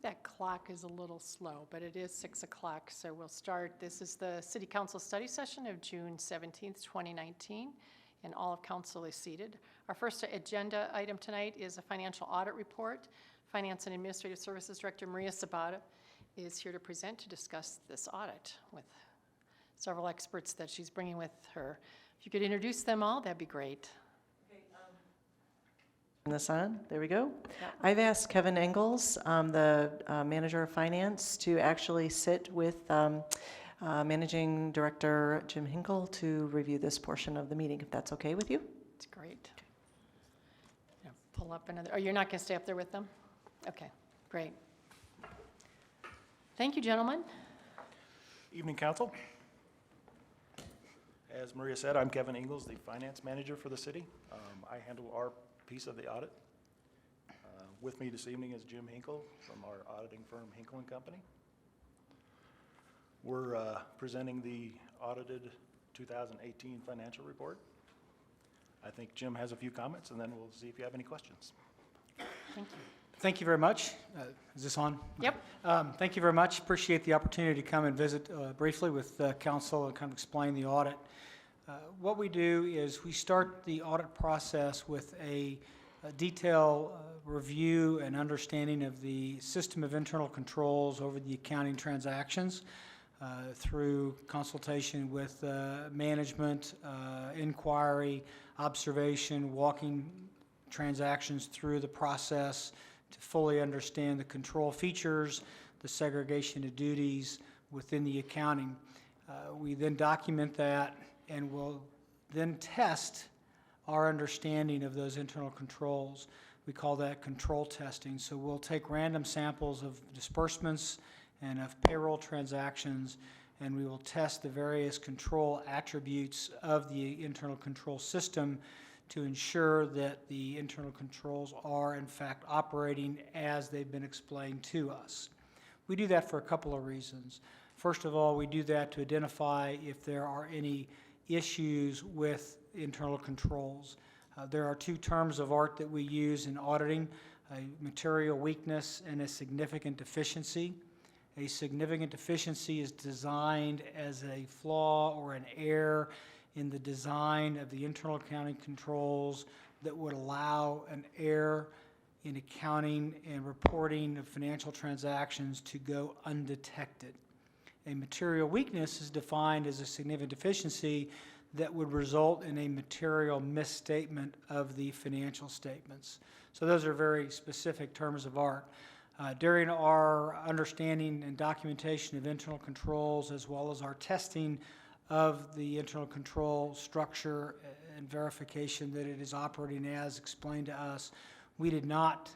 that clock is a little slow, but it is 6 o'clock, so we'll start. This is the City Council study session of June 17th, 2019, and all of council is seated. Our first agenda item tonight is a financial audit report. Finance and Administrative Services Director Maria Sobota is here to present to discuss this audit with several experts that she's bringing with her. If you could introduce them all, that'd be great. This on? There we go. Yep. I've asked Kevin Engels, the manager of finance, to actually sit with Managing Director Jim Hinkle to review this portion of the meeting, if that's okay with you. It's great. Yeah, pull up another. Oh, you're not going to stay up there with them? Okay, great. Thank you, gentlemen. Evening, Council. As Maria said, I'm Kevin Engels, the finance manager for the city. I handle our piece of the audit. With me this evening is Jim Hinkle from our auditing firm Hinkle & Company. We're presenting the audited 2018 financial report. I think Jim has a few comments, and then we'll see if you have any questions. Thank you. Thank you very much. Is this on? Yep. Thank you very much. Appreciate the opportunity to come and visit briefly with council and kind of explain the audit. What we do is we start the audit process with a detailed review and understanding of the system of internal controls over the accounting transactions through consultation with management, inquiry, observation, walking transactions through the process to fully understand the control features, the segregation of duties within the accounting. We then document that and we'll then test our understanding of those internal controls. We call that control testing. So we'll take random samples of disbursements and of payroll transactions, and we will test the various control attributes of the internal control system to ensure that the internal controls are in fact operating as they've been explained to us. We do that for a couple of reasons. First of all, we do that to identify if there are any issues with internal controls. There are two terms of art that we use in auditing, a material weakness and a significant deficiency. A significant deficiency is designed as a flaw or an error in the design of the internal accounting controls that would allow an error in accounting and reporting of financial transactions to go undetected. A material weakness is defined as a significant deficiency that would result in a material misstatement of the financial statements. So those are very specific terms of art. During our understanding and documentation of internal controls, as well as our testing of the internal control structure and verification that it is operating as explained to us, we did not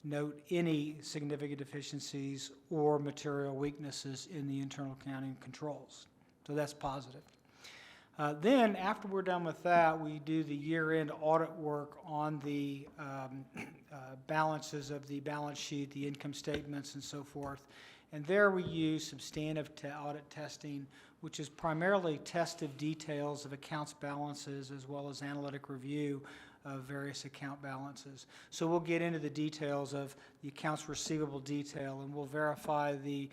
note any significant deficiencies or material weaknesses in the internal accounting controls. So that's positive. Then after we're done with that, we do the year-end audit work on the balances of the balance sheet, the income statements, and so forth. And there we use substantive audit testing, which is primarily test of details of accounts balances as well as analytic review of various account balances. So we'll get into the details of the accounts receivable detail, and we'll verify the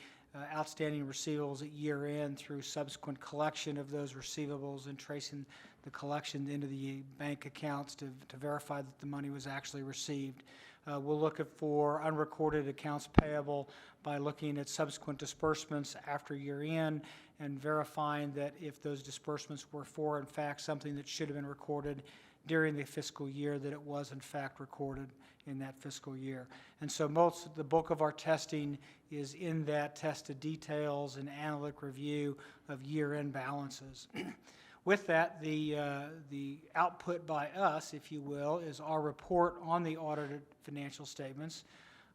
outstanding receivables at year end through subsequent collection of those receivables and tracing the collection into the bank accounts to verify that the money was actually received. We'll look for unrecorded accounts payable by looking at subsequent disbursements after year end and verifying that if those disbursements were for, in fact, something that should have been recorded during the fiscal year, that it was in fact recorded in that fiscal year. And so the bulk of our testing is in that test of details and analytic review of year-end balances. With that, the output by us, if you will, is our report on the audited financial statements.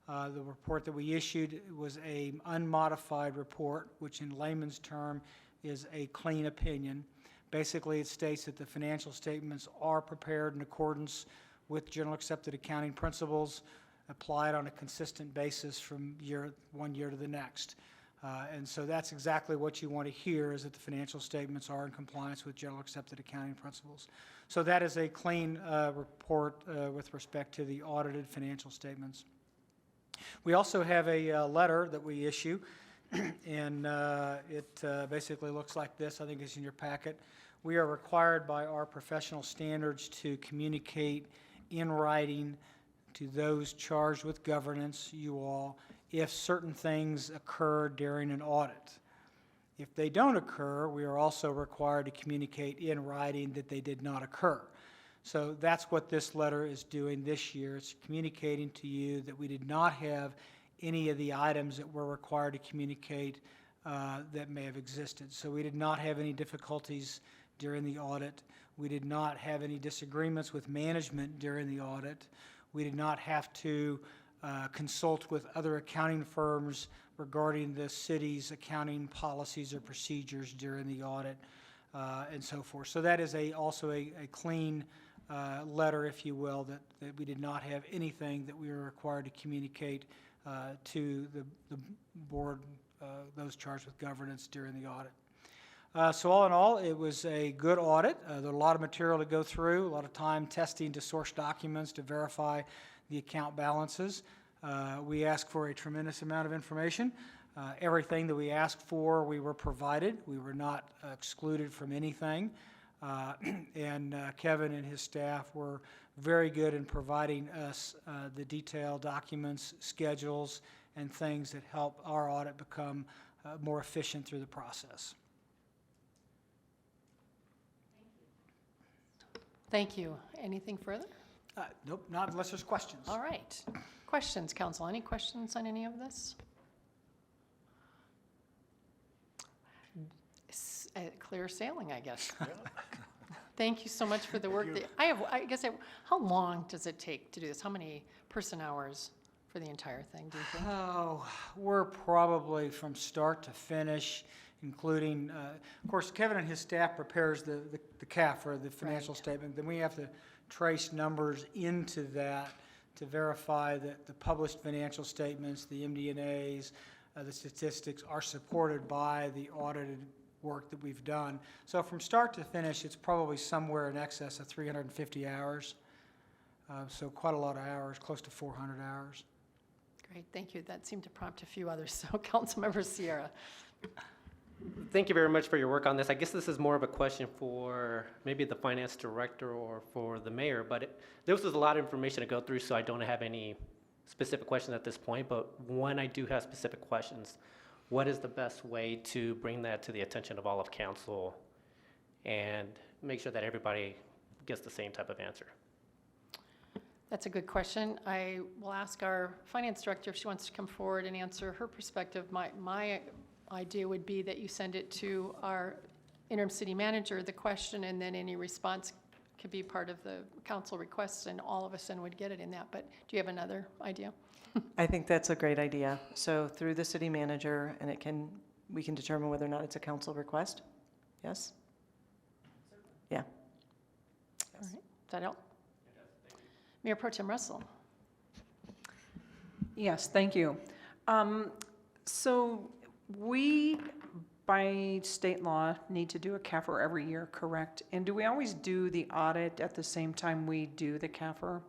The report that we issued was an unmodified report, which in layman's term is a clean opinion. Basically, it states that the financial statements are prepared in accordance with general accepted accounting principles applied on a consistent basis from one year to the next. And so that's exactly what you want to hear, is that the financial statements are in compliance with general accepted accounting principles. So that is a clean report with respect to the audited financial statements. We also have a letter that we issue, and it basically looks like this. I think it's in your packet. We are required by our professional standards to communicate in writing to those charged with governance, you all, if certain things occur during an audit. If they don't occur, we are also required to communicate in writing that they did not occur. So that's what this letter is doing this year. It's communicating to you that we did not have any of the items that we're required to communicate that may have existed. So we did not have any difficulties during the audit. We did not have any disagreements with management during the audit. We did not have to consult with other accounting firms regarding the city's accounting policies or procedures during the audit, and so forth. So that is also a clean letter, if you will, that we did not have anything that we were required to communicate to the board, those charged with governance during the audit. So all in all, it was a good audit. There was a lot of material to go through, a lot of time testing to source documents to verify the account balances. We asked for a tremendous amount of information. Everything that we asked for, we were provided. We were not excluded from anything. And Kevin and his staff were very good in providing us the detailed documents, schedules, and things that help our audit become more efficient through the process. Thank you. Anything further? Nope, not unless there's questions. All right. Questions, council? Any questions on any of this? Clear sailing, I guess. Thank you so much for the work. How long does it take to do this? How many person hours for the entire thing, do you think? Oh, we're probably from start to finish, including, of course, Kevin and his staff prepares the CAFR, the financial statement. Then we have to trace numbers into that to verify that the published financial statements, the MD&As, the statistics are supported by the audited work that we've done. So from start to finish, it's probably somewhere in excess of 350 hours. So quite a lot of hours, close to 400 hours. Great, thank you. That seemed to prompt a few others. So Councilmember Sierra. Thank you very much for your work on this. I guess this is more of a question for maybe the finance director or for the mayor, but this was a lot of information to go through, so I don't have any specific questions at this point, but when I do have specific questions, what is the best way to bring that to the attention of all of council and make sure that everybody gets the same type of answer? That's a good question. I will ask our finance director if she wants to come forward and answer her perspective. My idea would be that you send it to our interim city manager, the question, and then any response could be part of the council requests, and all of us then would get it in that. But do you have another idea? I think that's a great idea. So through the city manager, and we can determine whether or not it's a council request? Yes? Yeah. All right, does that help? Mayor Pro Tem Russell. Yes, thank you. So we, by state law, need to do a CAFR every year, correct? And do we always do the audit at the same time we do the CAFR?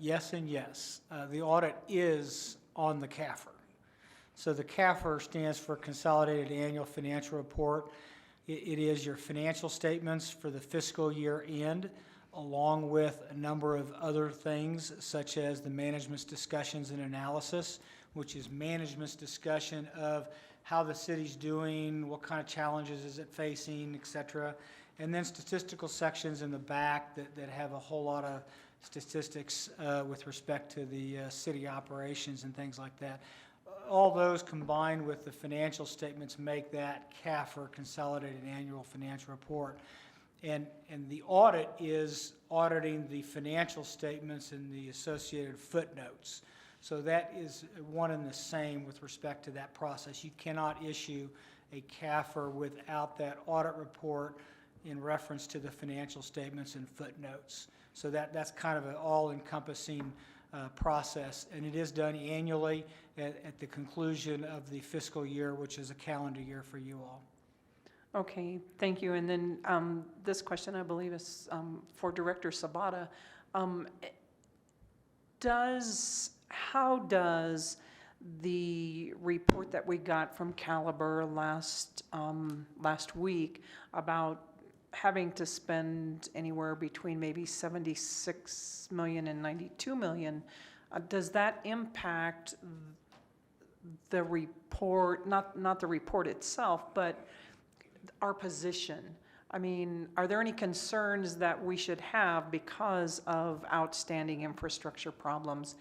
Yes and yes. The audit is on the CAFR. So the CAFR stands for Consolidated Annual Financial Report. It is your financial statements for the fiscal year end, along with a number of other things, such as the management's discussions and analysis, which is management's discussion of how the city's doing, what kind of challenges is it facing, et cetera. And then statistical sections in the back that have a whole lot of statistics with respect to the city operations and things like that. All those combined with the financial statements make that CAFR, Consolidated Annual Financial Report. And the audit is auditing the financial statements and the associated footnotes. So that is one and the same with respect to that process. You cannot issue a CAFR without that audit report in reference to the financial statements and footnotes. So that's kind of an all-encompassing process, and it is done annually at the conclusion of the fiscal year, which is a calendar year for you all. Okay, thank you. And then this question, I believe, is for Director Sobota. Does how does the report that we got from Caliber last week about having to spend anywhere between maybe 76 million and 92 million, does that impact the report, not the report itself, but our position? I mean, are there any concerns that we should have because of outstanding infrastructure problems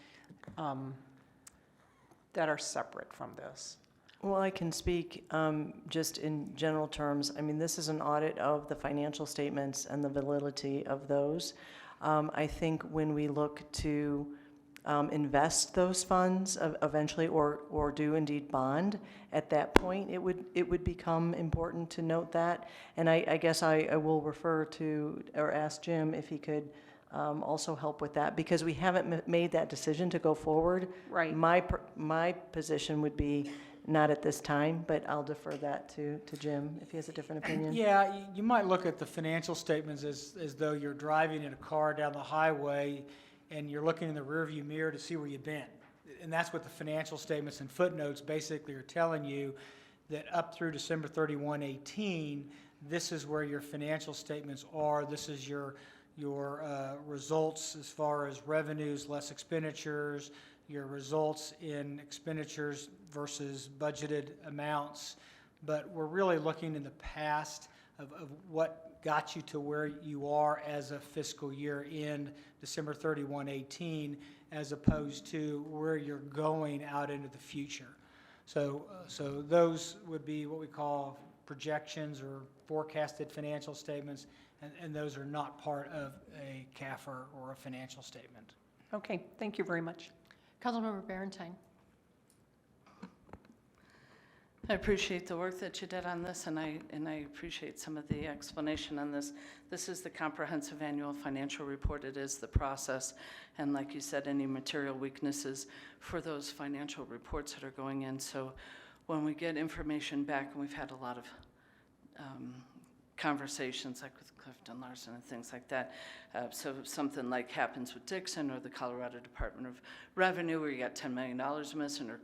that are separate from this? Well, I can speak just in general terms. I mean, this is an audit of the financial statements and the validity of those. I think when we look to invest those funds eventually, or do indeed bond, at that point, it would become important to note that. And I guess I will refer to, or ask Jim if he could also help with that, because we haven't made that decision to go forward. Right. My position would be not at this time, but I'll defer that to Jim if he has a different opinion. Yeah, you might look at the financial statements as though you're driving in a car down the highway and you're looking in the rearview mirror to see where you've been. And that's what the financial statements and footnotes basically are telling you, that up through December 31/18, this is where your financial statements are. This is your results as far as revenues less expenditures, your results in expenditures versus budgeted amounts. But we're really looking in the past of what got you to where you are as a fiscal year end December 31/18, as opposed to where you're going out into the future. So those would be what we call projections or forecasted financial statements, and those are not part of a CAFR or a financial statement. Okay, thank you very much. Councilmember Berentine. I appreciate the work that you did on this, and I appreciate some of the explanation on this. This is the comprehensive annual financial report. It is the process, and like you said, any material weaknesses for those financial reports that are going in. So when we get information back, and we've had a lot of conversations like with Clifton Larson and things like that. So something like happens with Dixon or the Colorado Department of Revenue, where you got $10 million missing, or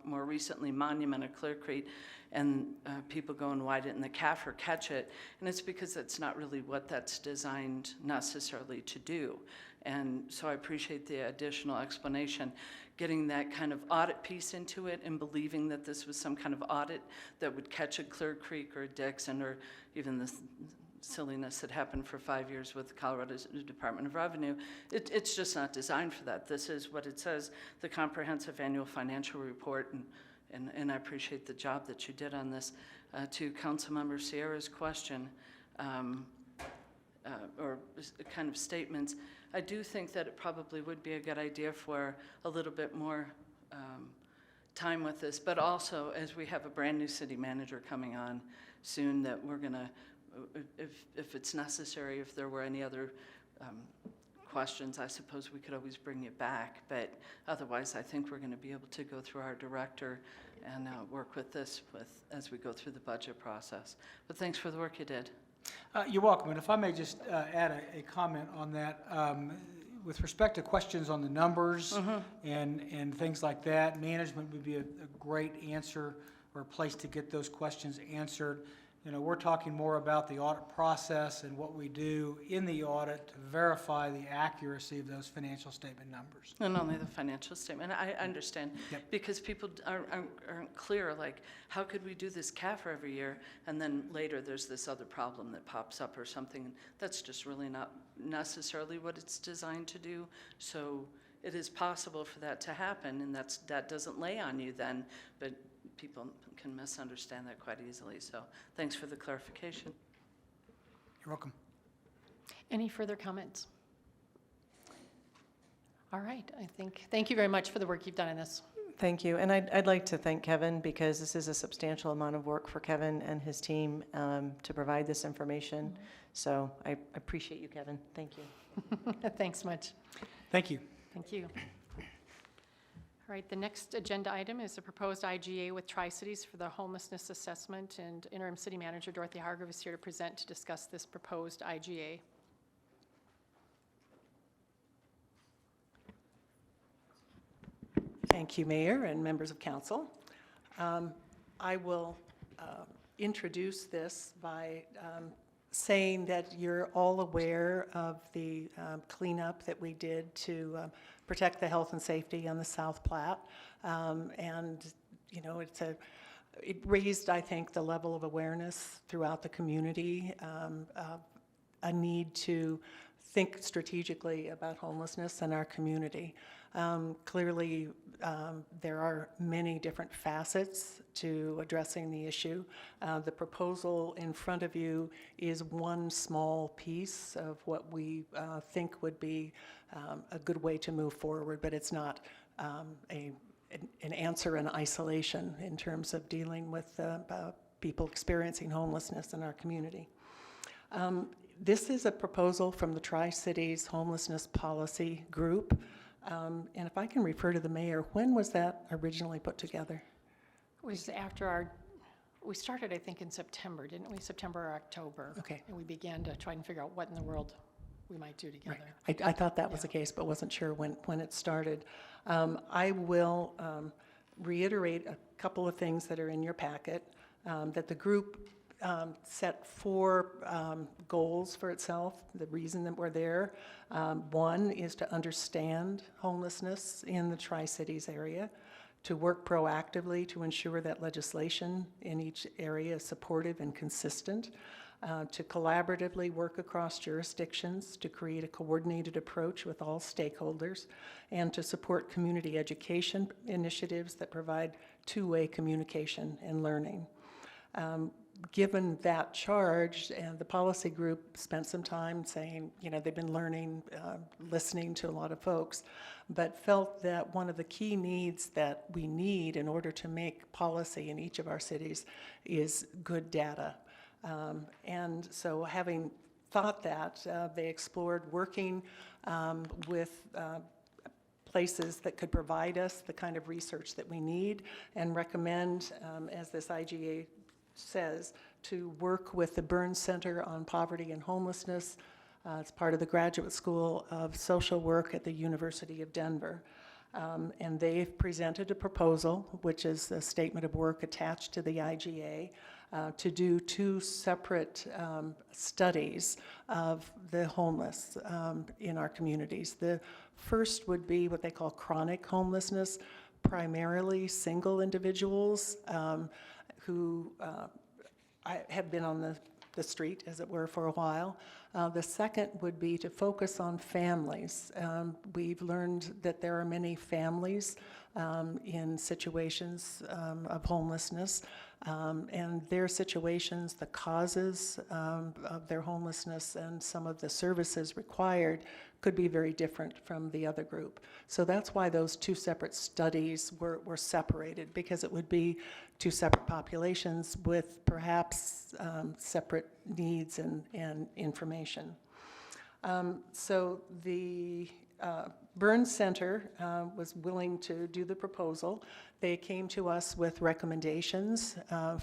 more recently Monument or Clear Creek, and people go and why didn't the CAFR catch it? And it's because it's not really what that's designed necessarily to do. And so I appreciate the additional explanation, getting that kind of audit piece into it and believing that this was some kind of audit that would catch a Clear Creek or a Dixon, or even the silliness that happened for 5 years with the Colorado Department of Revenue. It's just not designed for that. This is what it says, the comprehensive annual financial report, and I appreciate the job that you did on this. To Councilmember Sierra's question, or kind of statements, I do think that it probably would be a good idea for a little bit more time with this, but also as we have a brand new city manager coming on soon, that we're gonna, if it's necessary, if there were any other questions, I suppose we could always bring it back, but otherwise I think we're gonna be able to go through our director and work with this as we go through the budget process. But thanks for the work you did. You're welcome, and if I may just add a comment on that. With respect to questions on the numbers and things like that, management would be a great answer or a place to get those questions answered. You know, we're talking more about the audit process and what we do in the audit to verify the accuracy of those financial statement numbers. And only the financial statement. I understand. Yep. Because people aren't clear, like, how could we do this CAFR every year, and then later there's this other problem that pops up or something. That's just really not necessarily what it's designed to do. So it is possible for that to happen, and that doesn't lay on you then, but people can misunderstand that quite easily. So thanks for the clarification. You're welcome. Any further comments? All right, thank you very much for the work you've done in this. Thank you, and I'd like to thank Kevin, because this is a substantial amount of work for Kevin and his team to provide this information. So I appreciate you, Kevin. Thank you. Thanks much. Thank you. Thank you. All right, the next agenda item is a proposed IGA with Tri-Cities for the Homelessness Assessment, and Interim City Manager Dorothy Hargrove is here to present to discuss this proposed IGA. Thank you, Mayor and members of council. I will introduce this by saying that you're all aware of the cleanup that we did to protect the health and safety on the South Platte. And, you know, it raised, I think, the level of awareness throughout the community, a need to think strategically about homelessness in our community. Clearly, there are many different facets to addressing the issue. The proposal in front of you is one small piece of what we think would be a good way to move forward, but it's not an answer in isolation in terms of dealing with people experiencing homelessness in our community. This is a proposal from the Tri-Cities Homelessness Policy Group. And if I can refer to the mayor, when was that originally put together? It was after we started, I think, in September, didn't we? September or October. Okay. And we began to try and figure out what in the world we might do together. I thought that was the case, but wasn't sure when it started. I will reiterate a couple of things that are in your packet, that the group set 4 goals for itself, the reason that we're there. One is to understand homelessness in the Tri-Cities area, to work proactively to ensure that legislation in each area is supportive and consistent, to collaboratively work across jurisdictions to create a coordinated approach with all stakeholders, and to support community education initiatives that provide two-way communication and learning. Given that charge, and the policy group spent some time saying, you know, they've been learning, listening to a lot of folks, but felt that one of the key needs that we need in order to make policy in each of our cities is good data. And so having thought that, they explored working with places that could provide us the kind of research that we need, and recommend, as this IGA says, to work with the Burns Center on Poverty and Homelessness. It's part of the Graduate School of Social Work at the University of Denver. And they've presented a proposal, which is a statement of work attached to the IGA, to do 2 separate studies of the homeless in our communities. The first would be what they call chronic homelessness, primarily single individuals who have been on the street, as it were, for a while. The second would be to focus on families. We've learned that there are many families in situations of homelessness, and their situations, the causes of their homelessness, and some of the services required could be very different from the other group. So that's why those 2 separate studies were separated, because it would be 2 separate populations with perhaps separate needs and information. So the Burns Center was willing to do the proposal. They came to us with recommendations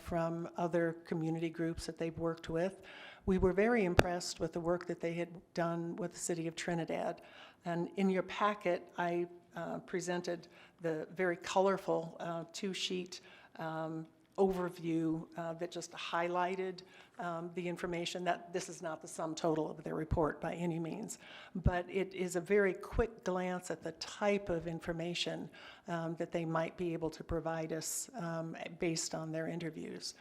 from other community groups that they've worked with. We were very impressed with the work that they had done with the City of Trinidad. And in your packet, I presented the very colorful 2-sheet overview that just highlighted the information. That this is not the sum total of their report by any means, but it is a very quick glance at the type of information that they might be able to provide us based on their interviews.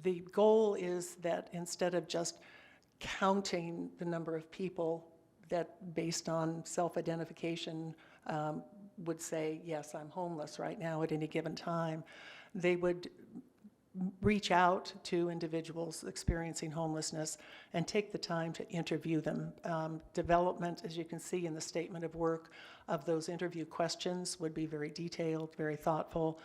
The goal is that instead of just counting the number of people that, based on self-identification, would say, yes, I'm homeless right now at any given time, they would reach out to individuals experiencing homelessness and take the time to interview them. Development, as you can see in the statement of work, of those interview questions would be very detailed, very thoughtful,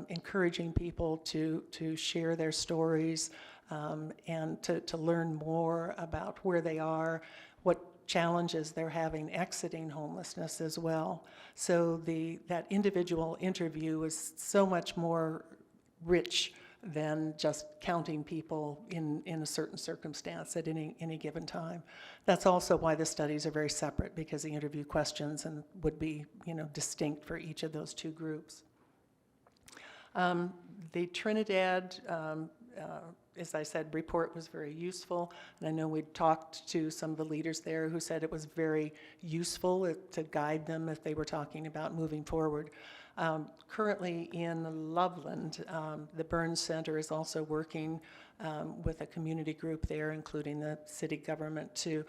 encouraging people to share their stories and to learn more about where they are, what challenges they're having exiting homelessness as well. So that individual interview is so much more rich than just counting people in a certain circumstance at any given time. That's also why the studies are very separate, because the interview questions would be, distinct for each of those two groups. The Trinidad, as I said, report was very useful, and I know we talked to some of the leaders there who said it was very useful to guide them if they were talking about moving forward. Currently in Loveland, the Burns Center is also working with a community group there, including the city government, to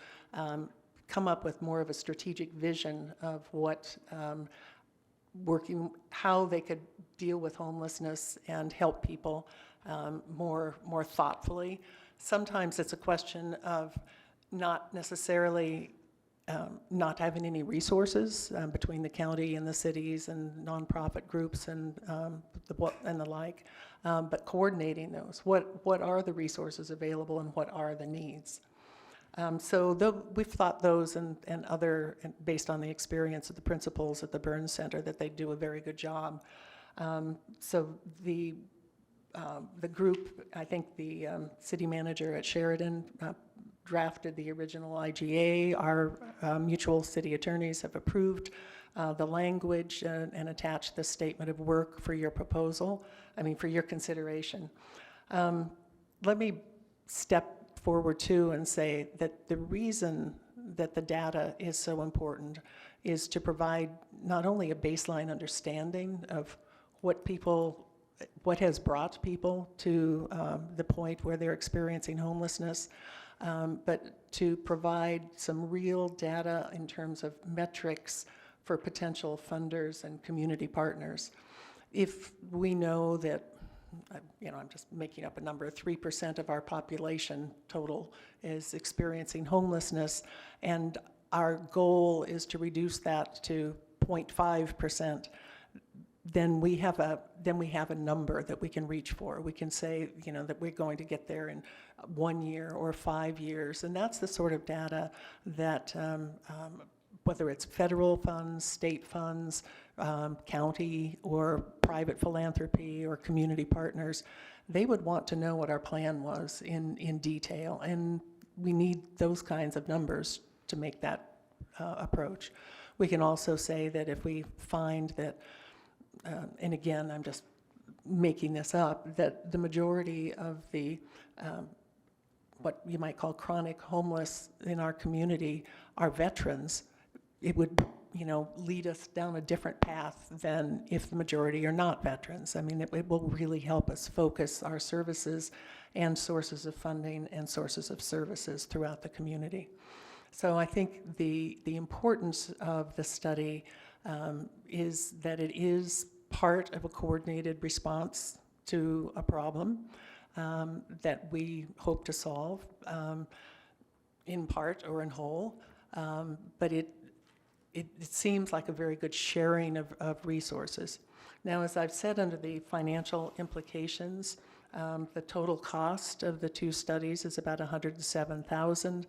come up with more of a strategic vision of what how they could deal with homelessness and help people more thoughtfully. Sometimes it's a question of not necessarily not having any resources between the county and the cities and nonprofit groups and the like, but coordinating those. What are the resources available and what are the needs? We've thought those and other, based on the experience of the principals at the Burns Center, that they do a very good job. The group, I think the city manager at Sheridan drafted the original IGA. Our mutual city attorneys have approved the language and attached the statement of work for your proposal, for your consideration. Let me step forward too and say that the reason that the data is so important is to provide not only a baseline understanding of what has brought people to the point where they're experiencing homelessness, but to provide some real data in terms of metrics for potential funders and community partners. If we know that, I'm just making up a number, 3% of our population total is experiencing homelessness, and our goal is to reduce that to 0.5%, then we have a number that we can reach for. We can say, that we're going to get there in 1 year or 5 years, and that's the sort of data that, whether it's federal funds, state funds, county or private philanthropy or community partners, they would want to know what our plan was in detail, and we need those kinds of numbers to make that approach. We can also say that if we find that, and again, I'm just making this up, that the majority of the what you might call chronic homeless in our community are veterans, it would lead us down a different path than if the majority are not veterans. It will really help us focus our services and sources of funding and sources of services throughout the community. So I think the importance of the study is that it is part of a coordinated response to a problem that we hope to solve in part or in whole, but it seems like a very good sharing of resources. Now, as I've said, under the financial implications, the total cost of the two studies is about $107,000.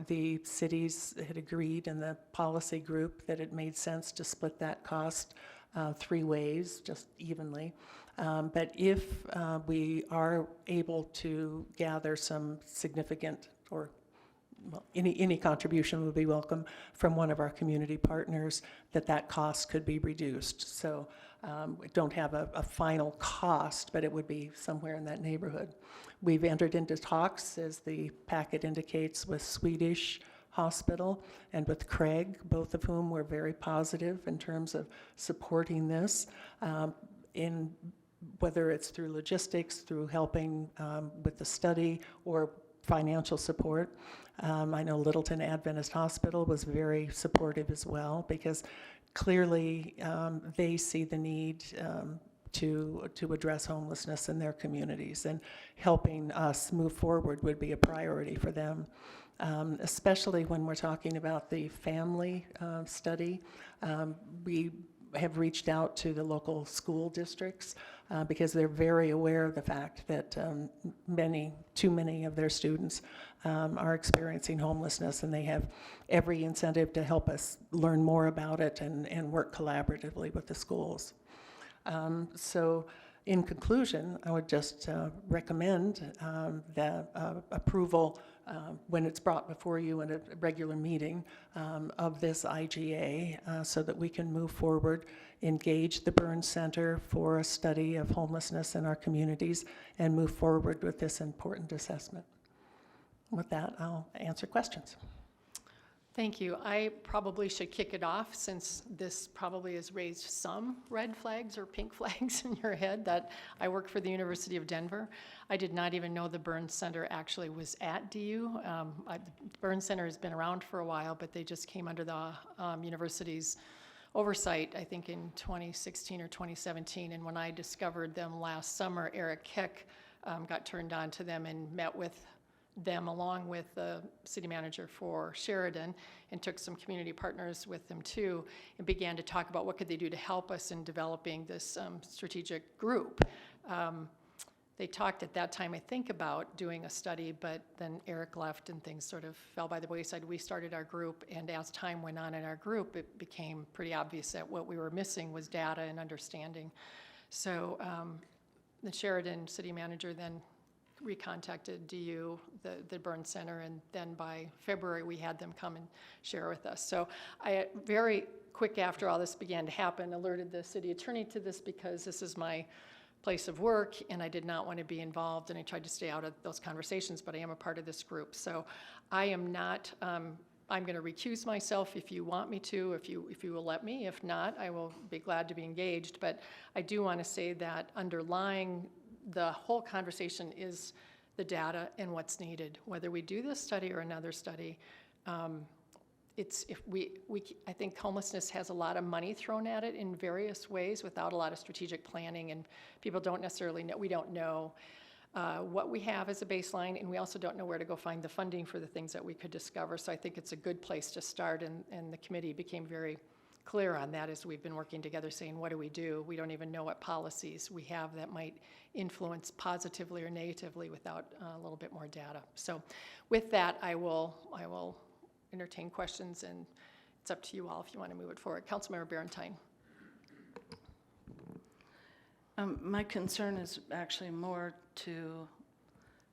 The cities had agreed in the policy group that it made sense to split that cost 3 ways, just evenly. But if we are able to gather some significant or any contribution would be welcome from one of our community partners, that cost could be reduced. So we don't have a final cost, but it would be somewhere in that neighborhood. We've entered into talks, as the packet indicates, with Swedish Hospital and with Craig, both of whom were very positive in terms of supporting this, in whether it's through logistics, through helping with the study, or financial support. I know Littleton Adventist Hospital was very supportive as well, because clearly they see the need to address homelessness in their communities, and helping us move forward would be a priority for them. Especially when we're talking about the family study. We have reached out to the local school districts because they're very aware of the fact that too many of their students are experiencing homelessness, and they have every incentive to help us learn more about it and work collaboratively with the schools. So In conclusion, I would just recommend the approval when it's brought before you in a regular meeting of this IGA so that we can move forward, engage the Burns Center for a study of homelessness in our communities, and move forward with this important assessment. With that, I'll answer questions. Thank you. I probably should kick it off since this probably has raised some red flags or pink flags in your head that I work for the University of Denver. I did not even know the Burns Center actually was at DU. The Burns Center has been around for a while, but they just came under the university's oversight, I think in 2016 or 2017. And when I discovered them last summer, Eric Keck got turned on to them and met with them along with the city manager for Sheridan, and took some community partners with them too, and began to talk about what could they do to help us in developing this strategic group. They talked at that time, I think, about doing a study, but then Eric left and things sort of fell by the wayside. We started our group, and as time went on in our group, it became pretty obvious that what we were missing was data and understanding. So the Sheridan city manager then recontacted DU, the Burns Center, and then by February we had them come and share with us. So I, very quick after all this began to happen, alerted the city attorney to this because this is my place of work and I did not want to be involved, and I tried to stay out of those conversations, but I am a part of this group. So I am not, I'm going to recuse myself if you want me to, if you will let me. If not, I will be glad to be engaged. But I do want to say that underlying the whole conversation is the data and what's needed. Whether we do this study or another study, I think homelessness has a lot of money thrown at it in various ways without a lot of strategic planning, and people don't necessarily know. We don't know what we have as a baseline, and we also don't know where to go find the funding for the things that we could discover. So I think it's a good place to start, and the committee became very clear on that as we've been working together, saying, what do? We don't even know what policies we have that might influence positively or negatively without a little bit more data. So with that, I will entertain questions, and it's up to you all if you want to move it forward. Councilmember Barentine. My concern is actually more to,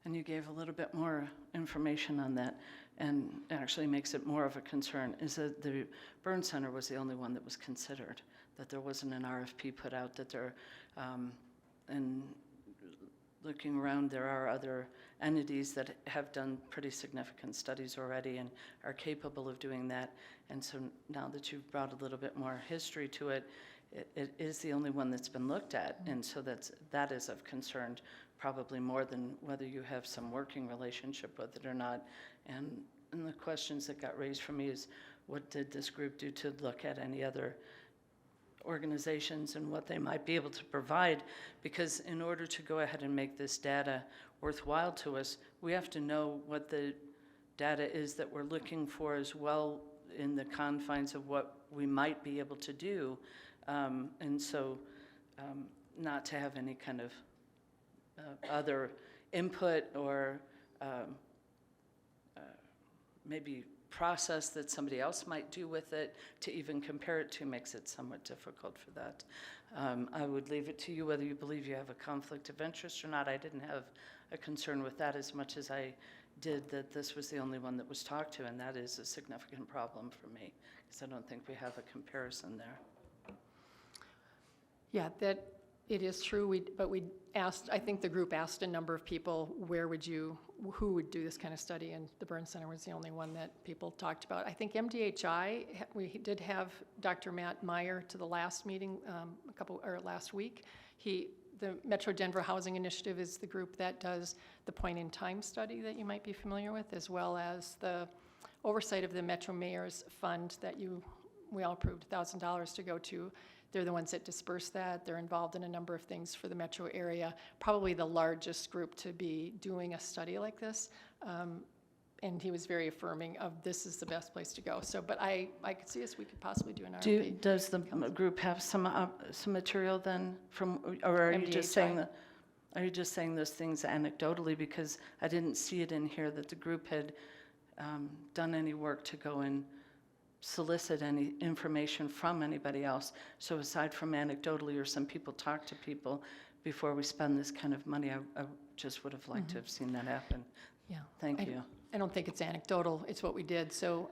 and you gave a little bit more information on that, and actually makes it more of a concern, is that the Burns Center was the only one that was considered, that there wasn't an RFP put out, that there, and looking around, there are other entities that have done pretty significant studies already and are capable of doing that. And so now that you've brought a little bit more history to it, it is the only one that's been looked at. And so that is of concern, probably more than whether you have some working relationship with it or not. And the questions that got raised for me is, what did this group do to look at any other organizations and what they might be able to provide? Because in order to go ahead and make this data worthwhile to us, we have to know what the data is that we're looking for as well, in the confines of what we might be able to do. And so not to have any kind of other input or maybe process that somebody else might do with it to even compare it to makes it somewhat difficult for that. I would leave it to you whether you believe you have a conflict of interest or not. I didn't have a concern with that as much as I did that this was the only one that was talked to, and that is a significant problem for me because I don't think we have a comparison there. Yeah, that it is true. But we asked, I think the group asked a number of people, who would do this kind of study, and the Burns Center was the only one that people talked about. I think MDHI, we did have Dr. Matt Meyer to the last meeting last week. The Metro Denver Housing Initiative is the group that does the point-in-time study that you might be familiar with, as well as the oversight of the Metro Mayor's Fund that we all approved $1,000 to go to. They're the ones that disperse that. They're involved in a number of things for the metro area, probably the largest group to be doing a study like this. And he was very affirming of this is the best place to go. So, but I could see we could possibly do an RFP. Does the group have some material then from, or are you just saying those things anecdotally? Because I didn't see it in here that the group had done any work to go and solicit any information from anybody else. So aside from anecdotally, or some people talk to people, before we spend this kind of money. I just would have liked to have seen that happen. Yeah. Thank I- you. I don't think it's anecdotal, it's what we did. So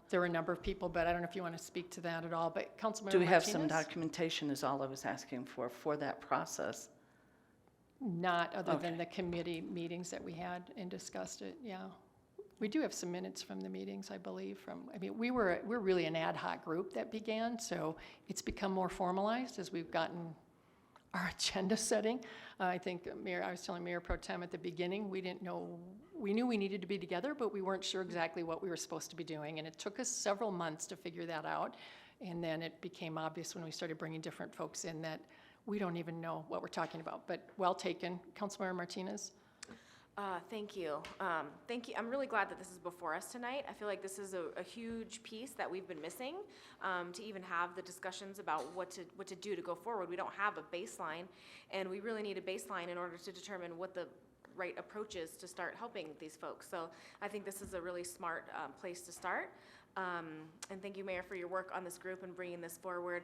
there were a number of people, but I don't know if you want to speak to that at all. But Councilmember Do we have some Martinez? documentation is all I was asking for that process? Not other than Okay. the committee meetings that we had and discussed it, yeah. We do have some minutes from the meetings, I believe, we're really an ad hoc group that began, so it's become more formalized as we've gotten our agenda setting. I think I was telling Mayor Pro Tem at the beginning, we knew we needed to be together, but we weren't sure exactly what we were supposed to be doing, and it took us several months to figure that out. And then it became obvious when we started bringing different folks in that we don't even know what we're talking about, but well taken. Councilmember Martinez? Thank you. Thank you. I'm really glad that this is before us tonight. I feel like this is a huge piece that we've been missing to even have the discussions about what to do to go forward. We don't have a baseline, and we really need a baseline in order to determine what the right approach is to start helping these folks. So I think this is a really smart place to start. And thank you, Mayor, for your work on this group and bringing this forward.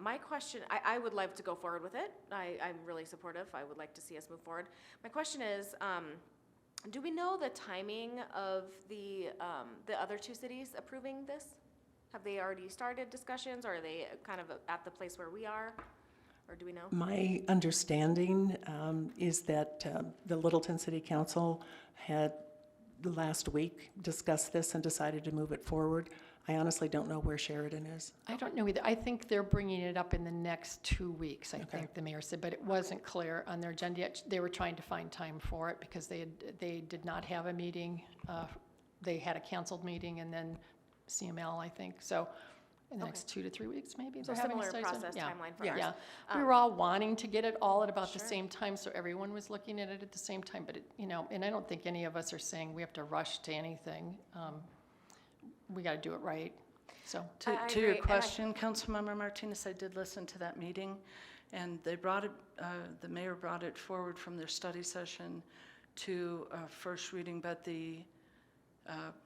My question, I would love to go forward with it. I'm really supportive. I would like to see us move forward. My question is, do we know the timing of the other two cities approving this? Have they already started discussions, or are they kind of at the place where we are? Or do we know? My understanding is that the Littleton City Council had last week discussed this and decided to move it forward. I honestly don't know where Sheridan is. I don't know either. I think they're bringing it up in the next 2 weeks, I think the mayor said, but it wasn't clear on their agenda yet. They were trying to find time for it because they did not have a meeting. They had a canceled meeting and then CML, I think. So in the next 2 to 3 weeks, maybe. So they're having a similar study session. process Yeah. timeline for Yeah. ours. Yeah. We were all wanting to get it all at about the Sure. same time, so everyone was looking at it at the same time. But, and I don't think any of us are saying we have to rush to anything. We got to do it right. So. To I your agree, and question, Councilmember Martinez, I did listen to that meeting, and they brought it, the mayor brought it forward from their study session to first reading, but the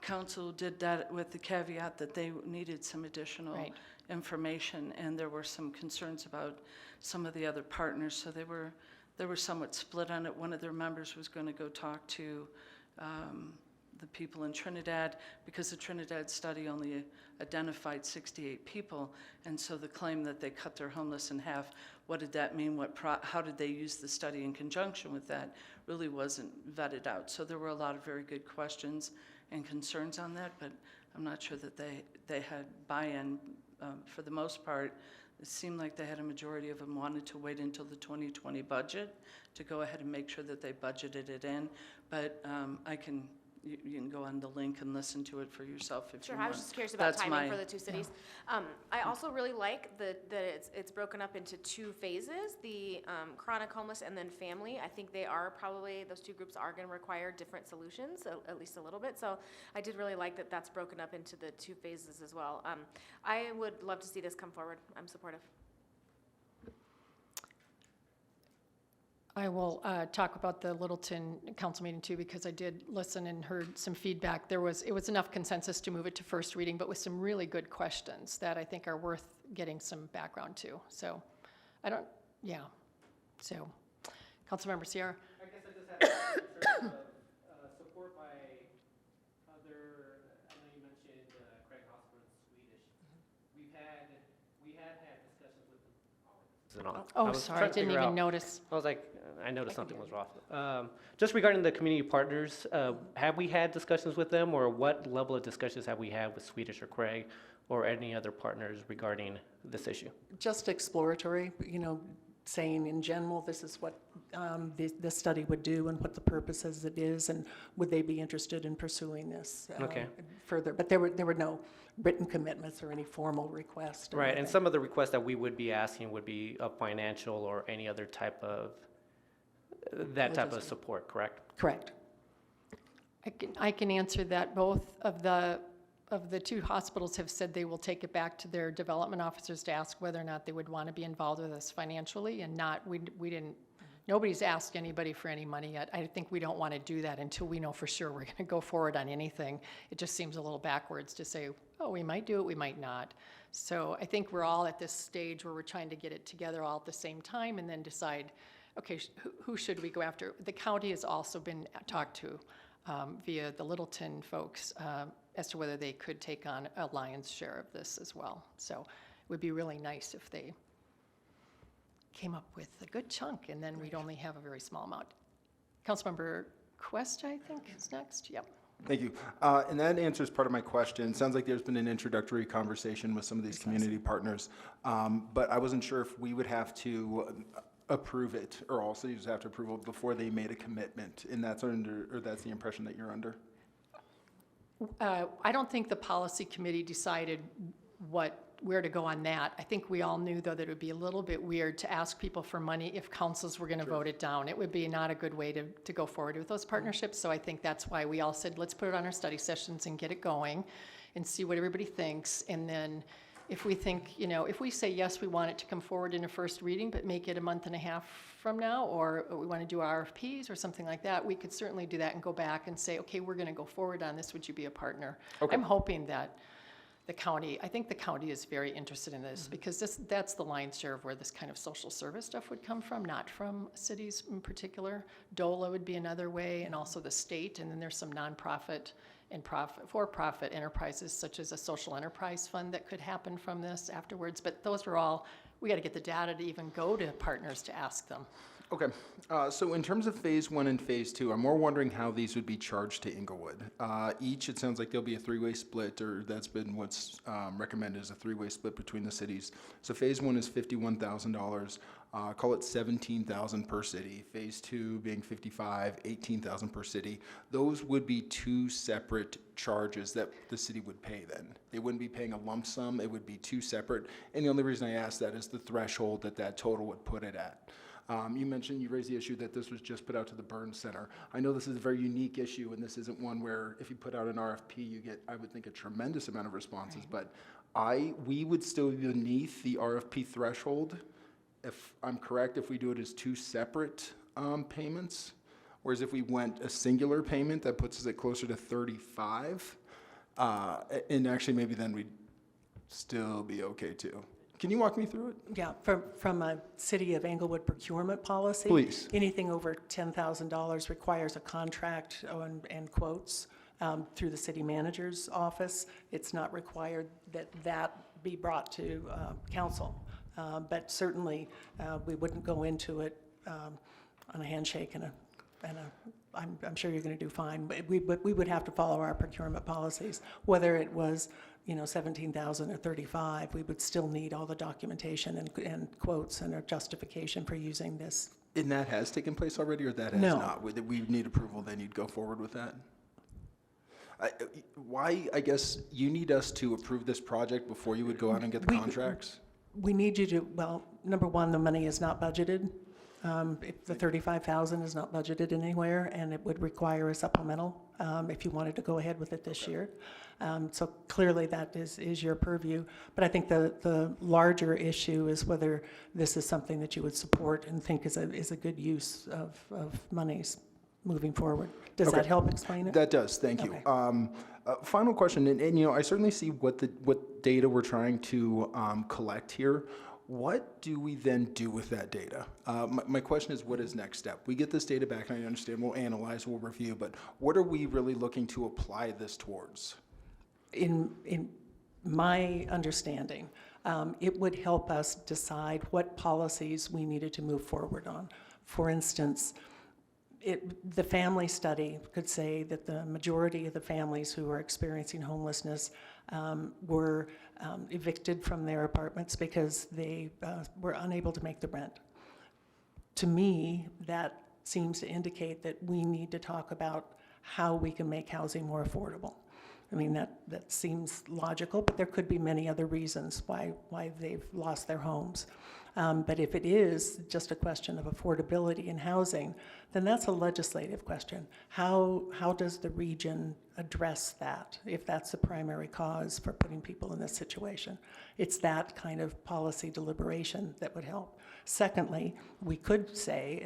council did that with the caveat that they needed some additional Right. information, and there were some concerns about some of the other partners, so they were somewhat split on it. One of their members was going to go talk to the people in Trinidad, because the Trinidad study only identified 68 people, and so the claim that they cut their homeless in half, what did that mean? How did they use the study in conjunction with that? Really wasn't vetted out. So there were a lot of very good questions and concerns on that, but I'm not sure that they had buy-in. For the most part, it seemed like they had a majority of them wanted to wait until the 2020 budget to go ahead and make sure that they budgeted it in, but you can go on the link and listen to it for yourself if you Sure, want. I was just curious about That's timing my- for the two cities. I also really like that it's broken up into two phases, the chronic homeless and then family. I think those two groups are going to require different solutions, at least a little bit. So I did really like that that's broken up into the two phases as well. I would love to see this come forward. I'm supportive. I will talk about the Littleton council meeting too, because I did listen and heard some feedback. It was enough consensus to move it to first reading, but with some really good questions that I think are worth getting some background to. So, So, Councilmember Sierra. I guess I just have a concern of support by other, I know you mentioned Craig Hospital in Swedish. We had discussions with them. Oh, sorry, I didn't even notice. I was like, I noticed something was wrong. Just regarding the community partners, have we had discussions with them, or what level of discussions have we had with Swedish or Craig or any other partners regarding this issue? Just exploratory, saying in general, this is what this study would do and what the purposes it is, and would they be interested in pursuing this Okay. further. But there were no written commitments or any formal request. or Right, and anything. some of the requests that we would be asking would be a financial or any other type of, that type of support, correct? Correct. I can answer that. Both of the two hospitals have said they will take it back to their development officers to ask whether or not they would want to be involved with us financially, and nobody's asked anybody for any money yet. I think we don't want to do that until we know for sure we're going to go forward on anything. It just seems a little backwards to say, oh, we might do it, we might not. So I think we're all at this stage where we're trying to get it together all at the same time and then decide okay, who should we go after? The county has also been talked to via the Littleton folks as to whether they could take on a lion's share of this as well. So it would be really nice if they came up with a good chunk, and then we'd only have a very small amount. Councilmember Quest, I think, is next. Yep. Thank you. And that answers part of my question. Sounds like there's been an introductory conversation with some of these community partners, but I wasn't sure if we would have to approve it, or all cities have to approve it before they made a commitment, and that's the impression that you're under? I don't think the policy committee decided where to go on that. I think we all knew, though, that it would be a little bit weird to ask people for money if councils were going to vote it down. It would be not a good way to go forward with those partnerships. So I think that's why we all said, let's put it on our study sessions and get it going and see what everybody thinks. And then if we think, if we say, yes, we want it to come forward in a first reading, but make it a month and a half from now, or we want to do RFPs or something like that, we could certainly do that and go back and say, okay, we're going to go forward on this. Would you be a partner? Okay. I'm hoping that I think the county is very interested in this, because that's the lion's share of where this kind of social service stuff would come from, not from cities in particular. DOLA would be another way, and also the state, and then there's some nonprofit and for-profit enterprises, such as a social enterprise fund that could happen from this afterwards. But those are all, we got to get the data to even go to partners to ask them. Okay, so in terms of phase 1 and phase 2, I'm more wondering how these would be charged to Inglewood. Each, it sounds like there'll be a three-way split, or that's been what's recommended, is a three-way split between the cities. So phase 1 is $51,000, call it $17,000 per city. Phase 2 being $55,000, $18,000 per city. Those would be two separate charges that the city would pay then. They wouldn't be paying a lump sum, it would be two separate. And the only reason I ask that is the threshold that total would put it at. You raised the issue that this was just put out to the Burns Center. I know this is a very unique issue, and this isn't one where if you put out an RFP, you get, I would think, a tremendous amount of responses, but we would still be beneath the RFP threshold, if I'm correct, if we do it as two separate payments, whereas if we went a singular payment, that puts us at closer to 35, and actually maybe then we'd still be okay too. Can you walk me through it? Yeah, from a City of Englewood procurement policy. Please. Anything over $10,000 requires a contract and quotes through the city manager's office. It's not required that be brought to council. But certainly, we wouldn't go into it on a handshake I'm sure you're going to do fine, but we would have to follow our procurement policies. Whether it was 17,000 or 35, we would still need all the documentation and quotes and a justification for using this. And that has taken place already, or that has not? We need approval, then you'd go forward with that? Why, I guess, you need us to approve this project before you would go out and get the contracts? We need you to, well, number one, the money is not budgeted. If the $35,000 is not budgeted anywhere, and it would require a supplemental if you wanted to go ahead with it this year. So clearly that is your purview. But I think the larger issue is whether this is something that you would support and think is a good use of monies moving forward. Does that help explain it? That does, thank you. Final question, and I certainly see what data we're trying to collect here. What do we then do with that data? My question is, what is next step? We get this data back, and I understand we'll analyze, we'll review, but what are we really looking to apply this towards? In my understanding, it would help us decide what policies we needed to move forward on. For instance, the family study could say that the majority of the families who are experiencing homelessness were evicted from their apartments because they were unable to make the rent. To me, that seems to indicate that we need to talk about how we can make housing more affordable. I mean, that seems logical, but there could be many other reasons why they've lost their homes. But if it is just a question of affordability in housing, then that's a legislative question. How does the region address that if that's the primary cause for putting people in this situation? It's that kind of policy deliberation that would help. Secondly, we could say,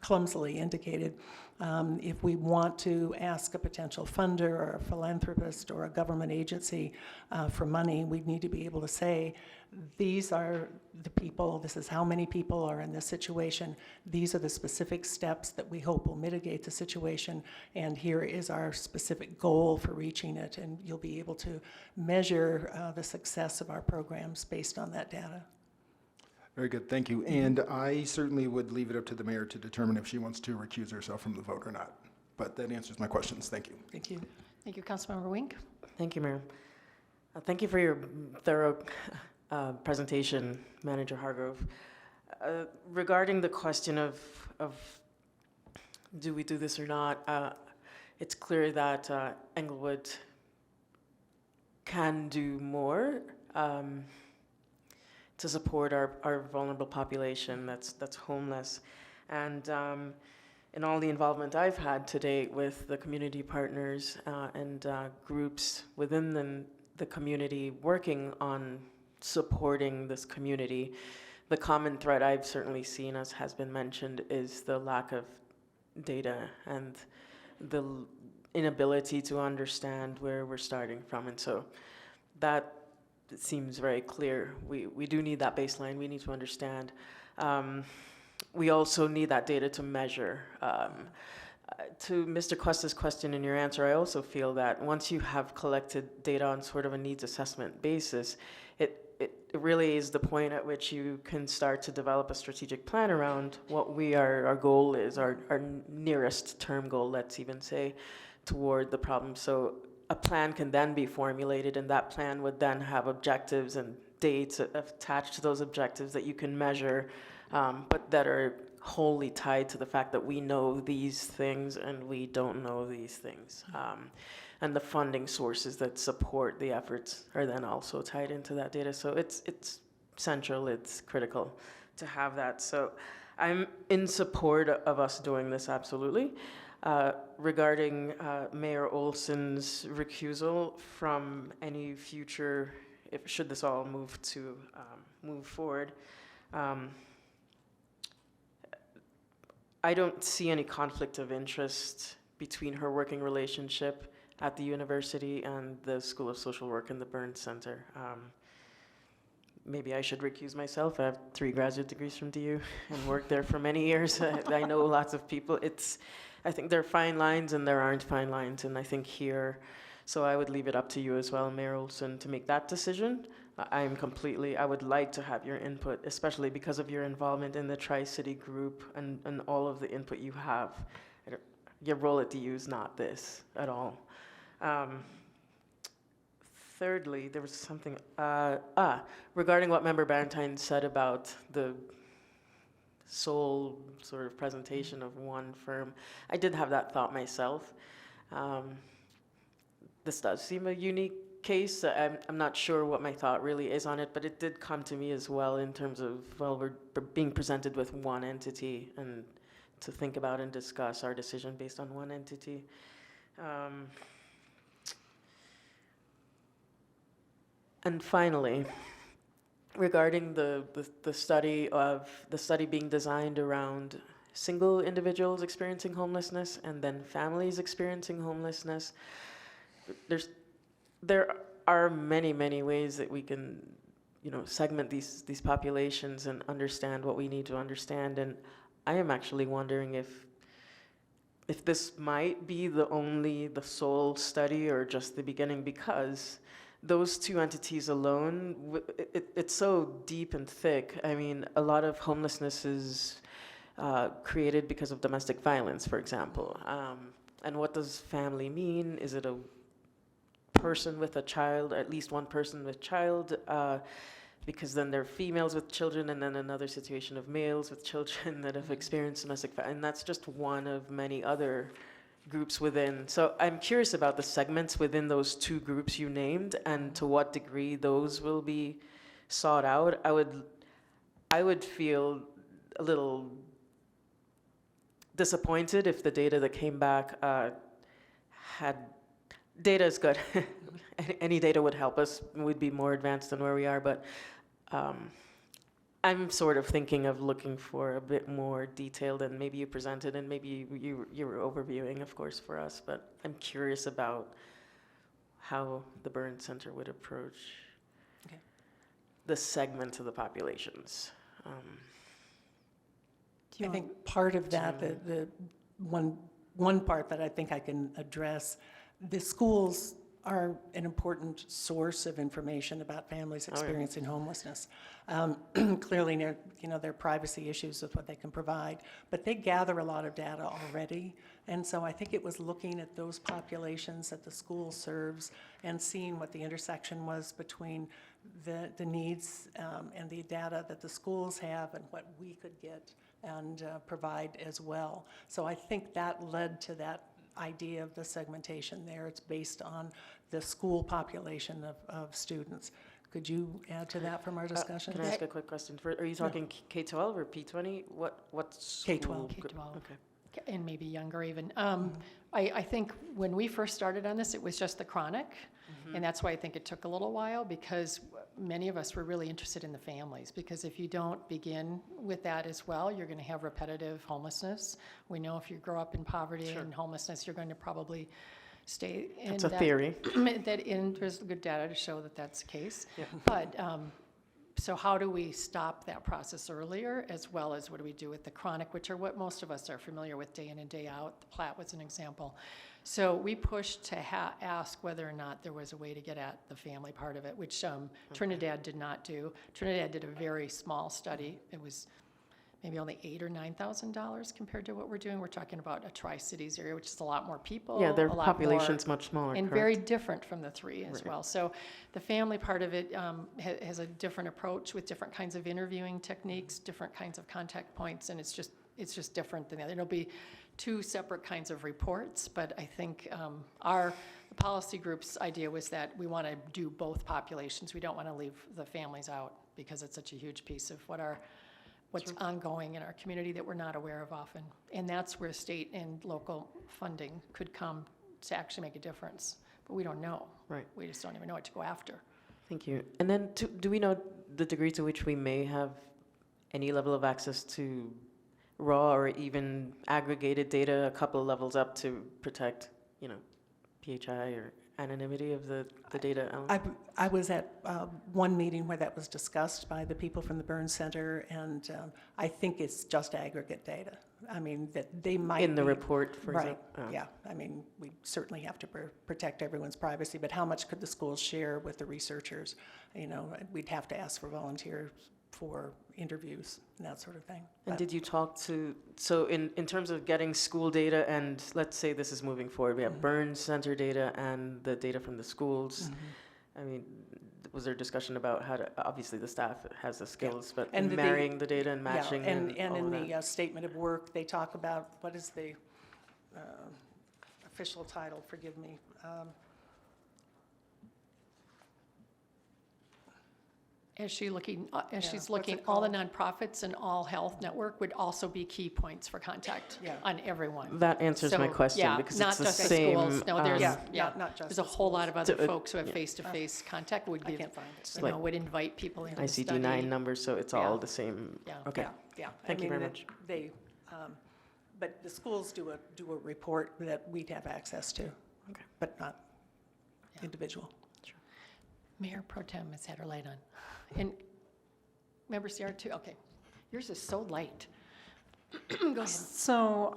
clumsily indicated, if we want to ask a potential funder or a philanthropist or a government agency for money, we need to be able to say, these are the people, this is how many people are in this situation, these are the specific steps that we hope will mitigate the situation, and here is our specific goal for reaching it, and you'll be able to measure the success of our programs based on that data. Very good, thank you. And I certainly would leave it up to the mayor to determine if she wants to recuse herself from the vote or not. But that answers my questions, thank you. Thank you. Thank you, Councilmember Wink. Thank you, Mayor. Thank you for your thorough presentation, Manager Hargrove. Regarding the question of do we do this or not, it's clear that Englewood can do more to support our vulnerable population that's homeless. And in all the involvement I've had to date with the community partners and groups within the community working on supporting this community, the common thread I've certainly seen, as has been mentioned, is the lack of data and the inability to understand where we're starting from. And so that seems very clear. We do need that baseline. We need to understand. We also need that data to measure. To Mr. Cuesta's question in your answer, I also feel that once you have collected data on sort of a needs assessment basis, it really is the point at which you can start to develop a strategic plan around what our goal is, our nearest term goal, let's even say, toward the problem. So a plan can then be formulated, and that plan would then have objectives and dates attached to those objectives that you can measure, but that are wholly tied to the fact that we know these things and we don't know these things. And the funding sources that support the efforts are then also tied into that data. So it's central, it's critical to have that. So I'm in support of us doing this, absolutely. Regarding Mayor Olson's recusal from any future, should this all move forward, I don't see any conflict of interest between her working relationship at the university and the School of Social Work and the Burns Center. Maybe I should recuse myself. I have 3 graduate degrees from DU and worked there for many years. I know lots of people. I think there are fine lines and there aren't fine lines, and I think here, so I would leave it up to you as well, Mayor Olson, to make that decision. I would like to have your input, especially because of your involvement in the Tri-City group and all of the input you have. Your role at DU is not this at all. Thirdly, there was something, regarding what Member Barentine said about the sole sort of presentation of one firm. I did have that thought myself. This does seem a unique case. I'm not sure what my thought really is on it, but it did come to me as well in terms of, well, we're being presented with one entity and to think about and discuss our decision based on one entity. And finally, regarding the study being designed around single individuals experiencing homelessness and then families experiencing homelessness, there are many, many ways that we can, segment these populations and understand what we need to understand. And I am actually wondering if this might be the sole study or just the beginning, because those 2 entities alone, it's so deep and thick. I mean, a lot of homelessness is created because of domestic violence, for example. And what does family mean? Is it a person with a child, at least one person with child? Because then there are females with children, and then another situation of males with children that have experienced domestic violence. And that's just one of many other groups within. So I'm curious about the segments within those 2 groups you named and to what degree those will be sought out. I would feel a little disappointed if the data that came back data is good. Any data would help us. We'd be more advanced than where we are, but I'm sort of thinking of looking for a bit more detailed, and maybe you presented, and maybe you were overviewing, of course, for us, but I'm curious about how the Burn Center would approach Okay. the segment of the populations. I think part of that, the one part that I think I can address, the schools are an important source of information about families experiencing homelessness. Clearly, there are privacy issues with what they can provide, but they gather a lot of data already. And so I think it was looking at those populations that the school serves and seeing what the intersection was between the needs and the data that the schools have and what we could get and provide as well. So I think that led to that idea of the segmentation there. It's based on the school population of students. Could you add to that from our discussion? Can I ask a quick question? Are you talking K-12 or P-20? What school? K-12. K-12. Okay. And maybe younger even. I think when we first started on this, it was just the chronic, and that's why I think it took a little while, because many of us were really interested in the families, because if you don't begin with that as well, you're going to have repetitive homelessness. We know if you grow up in poverty and homelessness, you're going to probably stay in That's a theory. There's good data to show that that's the case. Yeah. But so how do we stop that process earlier, as well as what do we do with the chronic, which are what most of us are familiar with day in and day out. The Platte was an example. So we pushed to ask whether or not there was a way to get at the family part of it, which Trinidad did not do. Trinidad did a very small study. It was maybe only $8,000 or $9,000 compared to what we're doing. We're talking about a Tri-Cities area, which is a lot more people. Yeah, their a lot population's more, much smaller, and correct? very different from the three as Right. well. So the family part of it has a different approach with different kinds of interviewing techniques, different kinds of contact points, and it's just different than the other. It'll be two separate kinds of reports, but I think the policy group's idea was that we want to do both populations. We don't want to leave the families out because it's such a huge piece of what's ongoing in our community that we're not aware of often. And that's where state and local funding could come to actually make a difference. But we don't know. Right. We just don't even know what to go after. Thank you. And then do we know the degree to which we may have any level of access to raw or even aggregated data a couple of levels up to protect, PHI or anonymity of the data element? I was at one meeting where that was discussed by the people from the Burn Center, and I think it's just aggregate data. I mean, that they might In the be- report, for Right, example? Oh. yeah. I mean, we certainly have to protect everyone's privacy, but how much could the schools share with the researchers? We'd have to ask for volunteers for interviews and that sort of thing. And But- did you talk so in terms of getting school data, and let's say this is moving forward, we have Burn Center data and the data from the schools. I mean, was there discussion about how to, obviously the staff has the skills, but And the marrying the data and matching Yeah, and all in of that? the statement of work, they talk about, what is the official title, forgive me. As she's looking, what's all it the called? nonprofits and all health network would also be key points for contact Yeah. on everyone. That answers my So, question, yeah, because not it's the just the same. schools. No, there's, Yeah, not just There's a the whole lot of other So, folks who have yeah. face-to-face contact would I give, can't find it. like would invite people into the study. ICD-9 numbers, so it's all Yeah. the same. Yeah. Okay. Yeah. Thank you I mean, very that much. They, but the schools do a report that we'd have access to, Okay. but not Yeah. individual. Mayor Pro Tem has had her light on. And Member CR too, okay. Yours is so light. Go ahead. So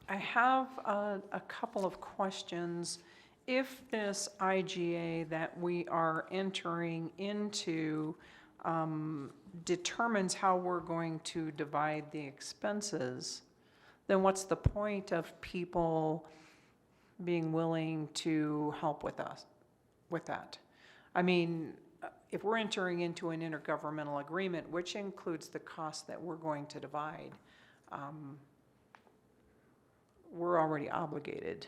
I have a couple of questions. If this IGA that we are entering into determines how we're going to divide the expenses, then what's the point of people being willing to help with us, with that? I mean, if we're entering into an intergovernmental agreement, which includes the cost that we're going to divide, we're already obligated.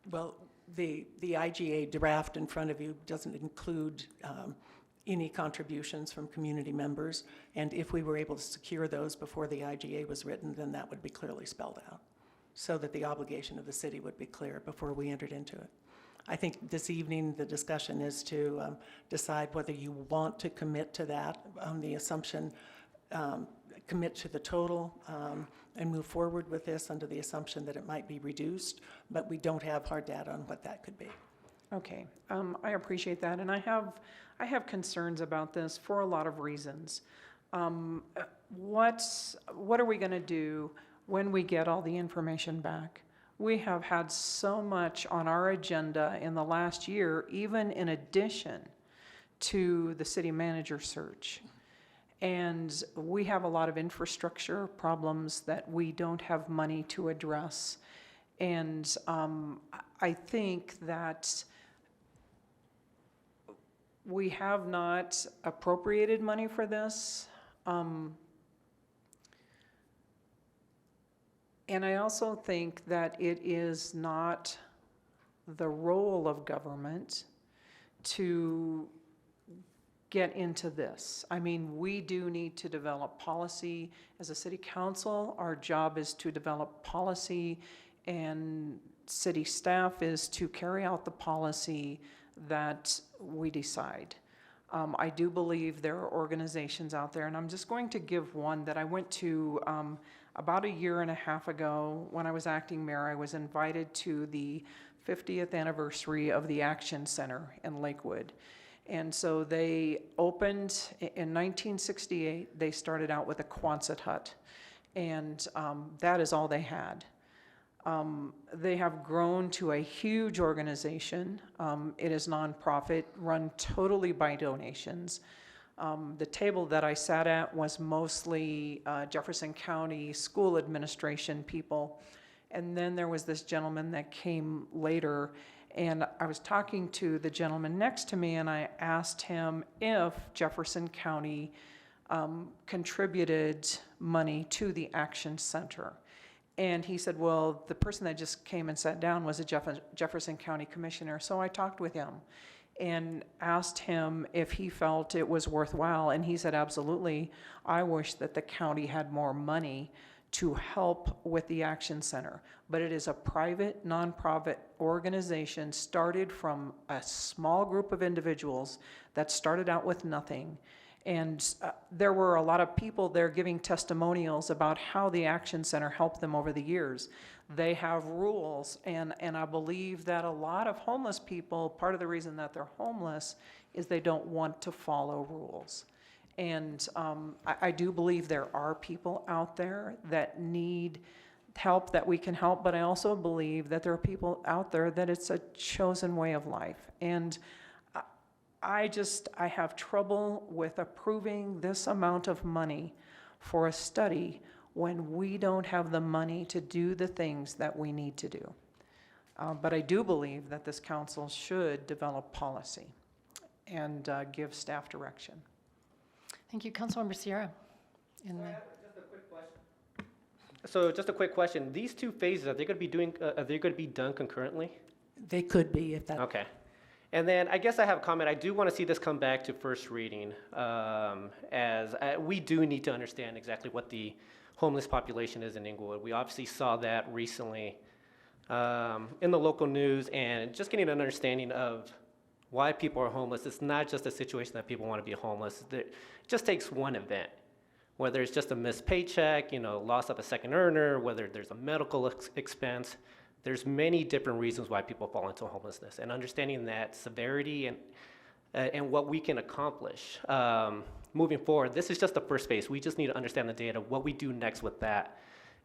Well, the IGA draft in front of you doesn't include any contributions from community members, and if we were able to secure those before the IGA was written, then that would be clearly spelled out, so that the obligation of the city would be clear before we entered into it. I think this evening, the discussion is to decide whether you want to commit to that on the assumption, commit to the total, and move forward with this under the assumption that it might be reduced, but we don't have hard data on what that could be. Okay, I appreciate that, and I have concerns about this for a lot of reasons. What are we going to do when we get all the information back? We have had so much on our agenda in the last year, even in addition to the city manager search. And we have a lot of infrastructure problems that we don't have money to address. And I think that we have not appropriated money for this. And I also think that it is not the role of government to get into this. I mean, we do need to develop policy. As a city council, our job is to develop policy, and city staff is to carry out the policy that we decide. I do believe there are organizations out there, and I'm just going to give one that I went to about a year and a half ago when I was acting mayor. I was invited to the 50th anniversary of the Action Center in Lakewood. And so they opened in 1968. They started out with a Quonset hut, and that is all they had. They have grown to a huge organization. It is nonprofit, run totally by donations. The table that I sat at was mostly Jefferson County school administration people. And then there was this gentleman that came later, and I was talking to the gentleman next to me, and I asked him if Jefferson County contributed money to the Action Center. And he said, well, the person that just came and sat down was a Jefferson County commissioner. So I talked with him and asked him if he felt it was worthwhile. And he said, absolutely. I wish that the county had more money to help with the Action Center. But it is a private, nonprofit organization started from a small group of individuals that started out with nothing. And there were a lot of people there giving testimonials about how the Action Center helped them over the years. They have rules, and I believe that a lot of homeless people, part of the reason that they're homeless is they don't want to follow rules. And I do believe there are people out there that need help that we can help, but I also believe that there are people out there that it's a chosen way of life. And I have trouble with approving this amount of money for a study when we don't have the money to do the things that we need to do. But I do believe that this council should develop policy and give staff direction. Thank you. Councilmember Sierra. Just a quick question. So just a quick question. These two phases, are they going to be done concurrently? They could be if that. Okay. And then I guess I have a comment. I do want to see this come back to first reading, as we do need to understand exactly what the homeless population is in Inglewood. We obviously saw that recently in the local news, and just getting an understanding of why people are homeless. It's not just a situation that people want to be homeless. It just takes one event, whether it's just a missed paycheck, loss of a second earner, whether there's a medical expense. There's many different reasons why people fall into homelessness, and understanding that severity and what we can accomplish moving forward. This is just the first phase. We just need to understand the data. What we do next with that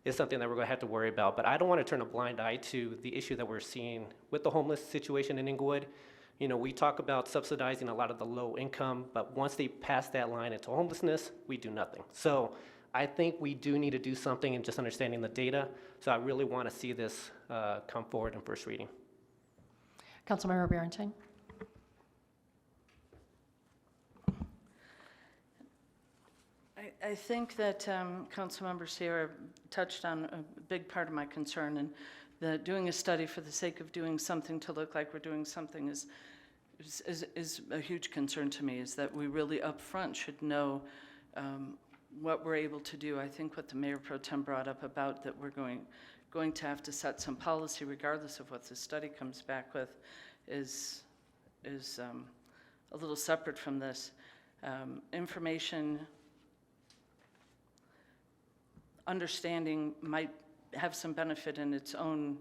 is something that we're going to have to worry about. But I don't want to turn a blind eye to the issue that we're seeing with the homeless situation in Inglewood. We talk about subsidizing a lot of the low income, but once they pass that line into homelessness, we do nothing. So I think we do need to do something in just understanding the data. So I really want to see this come forward in first reading. Councilmember Barrington. I think that Councilmember Sierra touched on a big part of my concern, and that doing a study for the sake of doing something to look like we're doing something is a huge concern to me, is that we really up front should know what we're able to do. I think what the Mayor Pro Tem brought up about that we're going to have to set some policy regardless of what the study comes back with is a little separate from this. Information understanding might have some benefit in its own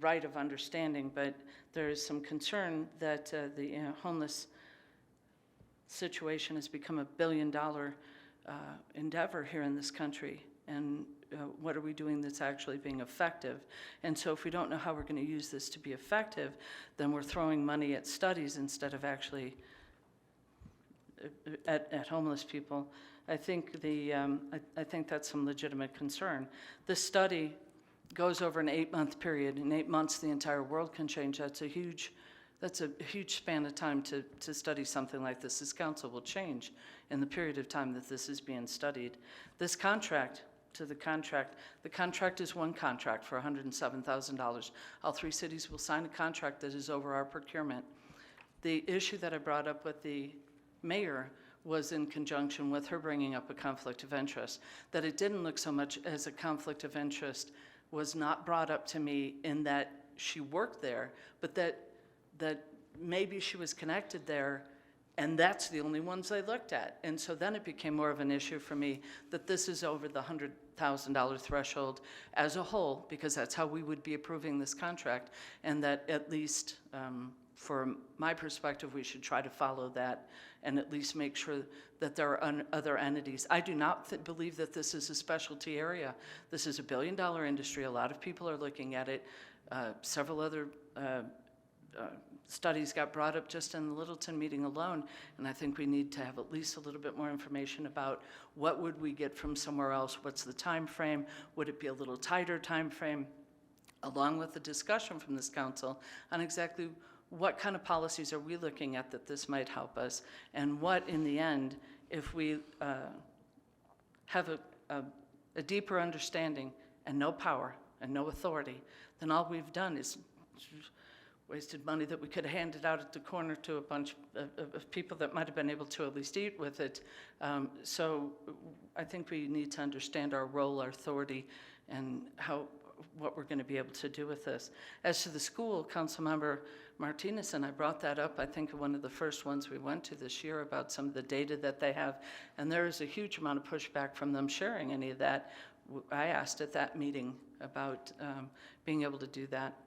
right of understanding, but there is some concern that the homeless situation has become a billion-dollar endeavor here in this country. And what are we doing that's actually being effective? And so if we don't know how we're going to use this to be effective, then we're throwing money at studies instead of actually at homeless people. I think I think that's some legitimate concern. This study goes over an 8-month period. In 8 months, the entire world can change. That's a huge span of time to study something like this. This council will change in the period of time that this is being studied. This contract, the contract is one contract for $107,000. All 3 cities will sign a contract that is over our procurement. The issue that I brought up with the mayor was in conjunction with her bringing up a conflict of interest. That it didn't look so much as a conflict of interest was not brought up to me in that she worked there, but that maybe she was connected there, and that's the only ones they looked at. And so then it became more of an issue for me that this is over the $100,000 threshold as a whole, because that's how we would be approving this contract, and that at least from my perspective, we should try to follow that and at least make sure that there are other entities. I do not believe that this is a specialty area. This is a billion-dollar industry. A lot of people are looking at it. Several other studies got brought up just in the Littleton meeting alone, and I think we need to have at least a little bit more information about what would we get from somewhere else, what's the time frame, would it be a little tighter time frame, along with the discussion from this council on exactly what kind of policies are we looking at that this might help us, and what, in the end, if we have a deeper understanding and no power and no authority, then all we've done is wasted money that we could have handed out at the corner to a bunch of people that might have been able to at least eat with it. So I think we need to understand our role, our authority, and what we're going to be able to do with this. As to the school, Councilmember Martinez, and I brought that up, I think, one of the first ones we went to this year about some of the data that they have, and there is a huge amount of pushback from them sharing any of that. I asked at that meeting about being able to do that.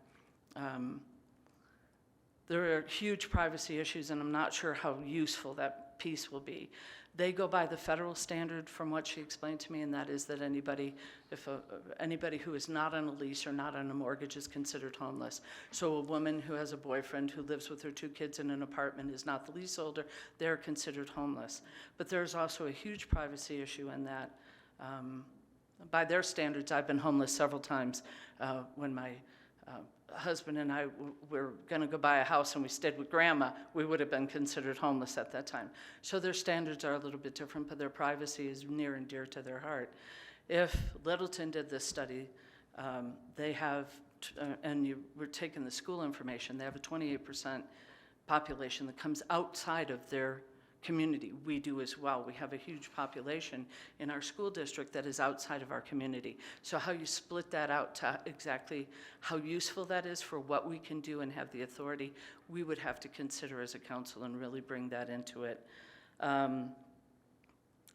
There are huge privacy issues, and I'm not sure how useful that piece will be. They go by the federal standard from what she explained to me, and that is that anybody who is not on a lease or not on a mortgage is considered homeless. So a woman who has a boyfriend who lives with her 2 kids in an apartment is not the leaseholder, they're considered homeless. But there's also a huge privacy issue in that. By their standards, I've been homeless several times when my husband and I were going to go buy a house and we stayed with grandma, we would have been considered homeless at that time. So their standards are a little bit different, but their privacy is near and dear to their heart. If Littleton did this study, they have, and you were taking the school information, they have a 28% population that comes outside of their community. We do as well. We have a huge population in our school district that is outside of our community. So how you split that out to exactly how useful that is for what we can do and have the authority, we would have to consider as a council and really bring that into it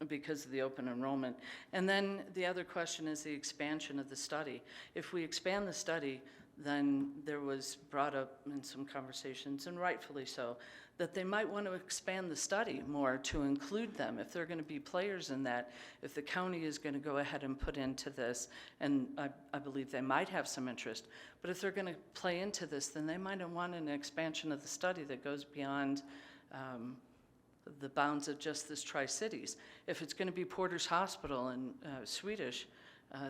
because of the open enrollment. And then the other question is the expansion of the study. If we expand the study, then there was brought up in some conversations, and rightfully so, that they might want to expand the study more to include them if they're going to be players in that, if the county is going to go ahead and put into this, and I believe they might have some interest, but if they're going to play into this, then they might want an expansion of the study that goes beyond the bounds of just this Tri-Cities. If it's going to be Porter's Hospital in Swedish,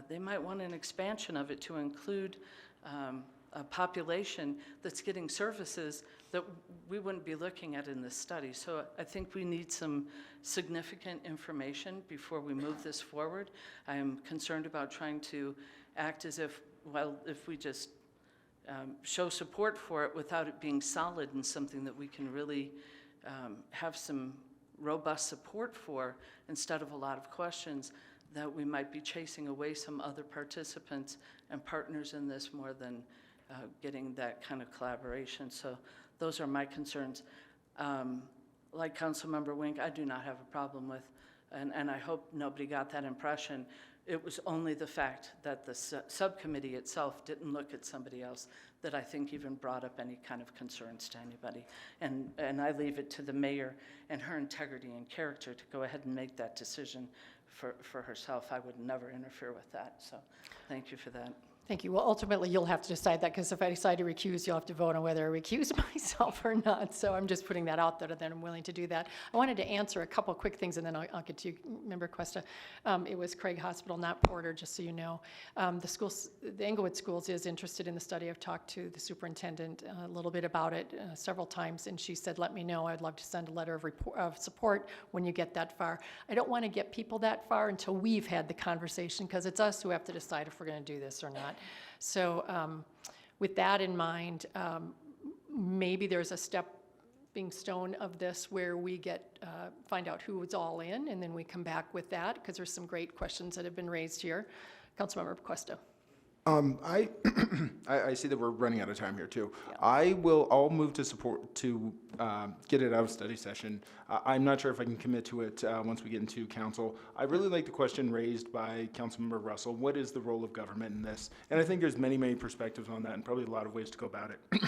they might want an expansion of it to include a population that's getting services that we wouldn't be looking at in this study. So I think we need some significant information before we move this forward. I am concerned about trying to act as if, well, if we just show support for it without it being solid and something that we can really have some robust support for, instead of a lot of questions, that we might be chasing away some other participants and partners in this more than getting that kind of collaboration. So Those are my concerns. Like Councilmember Wink, I do not have a problem with, and I hope nobody got that impression. It was only the fact that the subcommittee itself didn't look at somebody else that I think even brought up any kind of concerns to anybody. And I leave it to the mayor and her integrity and character to go ahead and make that decision for herself. I would never interfere with that, so thank you for that. Thank you. Well, ultimately, you'll have to decide that, because if I decide to recuse, you'll have to vote on whether I recuse myself or not. So I'm just putting that out there, that I'm willing to do that. I wanted to answer a couple quick things, and then I'll get to you, Member Cuesta. It was Craig Hospital, not Porter, just so you know. The Englewood Schools is interested in the study. I've talked to the superintendent a little bit about it several times, and she said, let me know. I'd love to send a letter of support when you get that far. I don't want to get people that far until we've had the conversation, because it's us who have to decide if we're going to do this or not. So with that in mind, maybe there's a stepping stone of this where we find out who is all in, and then we come back with that, because there's some great questions that have been raised here. Councilmember Cuesta. I see that we're running out of time here too. Yeah. I'll move to support to get it out of study session. I'm not sure if I can commit to it once we get into council. I really like the question raised by Councilmember Russell. What is the role of government in this? And I think there's many, many perspectives on that, and probably a lot of ways to go about it.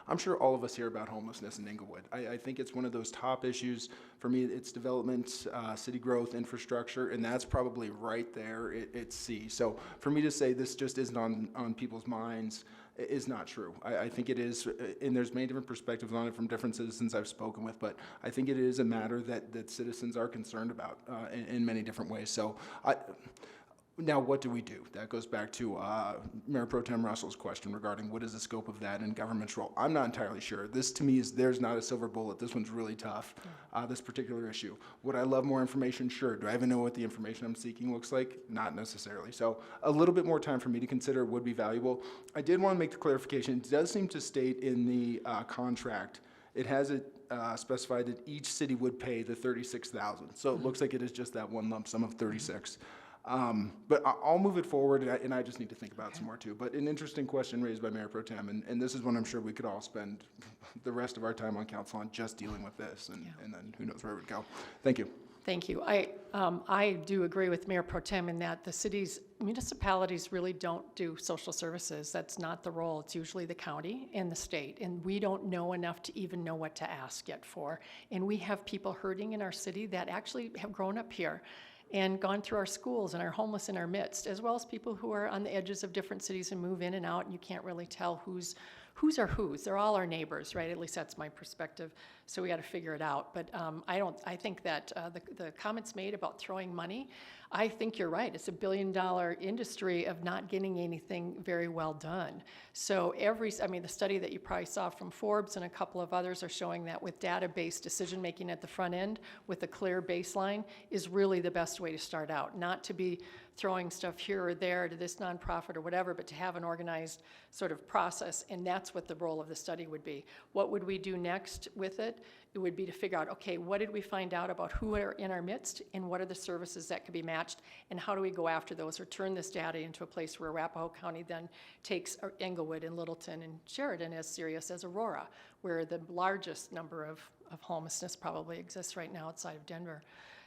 I'm sure all of us hear about homelessness in Englewood. I think it's one of those top issues. For me, it's development, city growth, infrastructure, and that's probably right there at C. So for me to say this just isn't on people's minds is not true. I think it is, and there's many different perspectives on it from different citizens I've spoken with, but I think it is a matter that citizens are concerned about in many different ways. So now, what do we do? That goes back to Mayor Pro Tem Russell's question regarding what is the scope of that and government's role. I'm not entirely sure. This, to me, there's not a silver bullet. This one's really tough, this particular issue. Would I love more information? Sure. Do I even know what the information I'm seeking looks like? Not necessarily. So a little bit more time for me to consider would be valuable. I did want to make the clarification. It does seem to state in the contract, it has it specified that each city would pay the $36,000. So it looks like it is just that one lump sum of 36. But I'll move it forward, and I just need to think about it some more too. But an interesting question raised by Mayor Pro Tem, and this is one I'm sure we could all spend the rest of our time on council on, just dealing with this, and then who knows where it would go. Thank you. Thank you. I do agree with Mayor Pro Tem in that the municipalities really don't do social services. That's not the role. It's usually the county and the state, and we don't know enough to even know what to ask yet for. And we have people hurting in our city that actually have grown up here and gone through our schools and are homeless in our midst, as well as people who are on the edges of different cities and move in and out, and you can't really tell who's are whose. They're all our neighbors, right? At least that's my perspective. So we got to figure it out. But I think that the comments made about throwing money, I think you're right. It's $1 billion industry of not getting anything very well done. So the study that you probably saw from Forbes and a couple of others are showing that with data-based decision-making at the front end, with a clear baseline, is really the best way to start out. Not to be throwing stuff here or there to this nonprofit or whatever, but to have an organized sort of process, and that's what the role of the study would be. What would we do next with it? It would be to figure out, okay, what did we find out about who are in our midst, and what are the services that could be matched, and how do we go after those, or turn this data into a place where Arapahoe County then takes Englewood and Littleton and Sheridan as serious as Aurora, where the largest number of homelessness probably exists right now outside of Denver.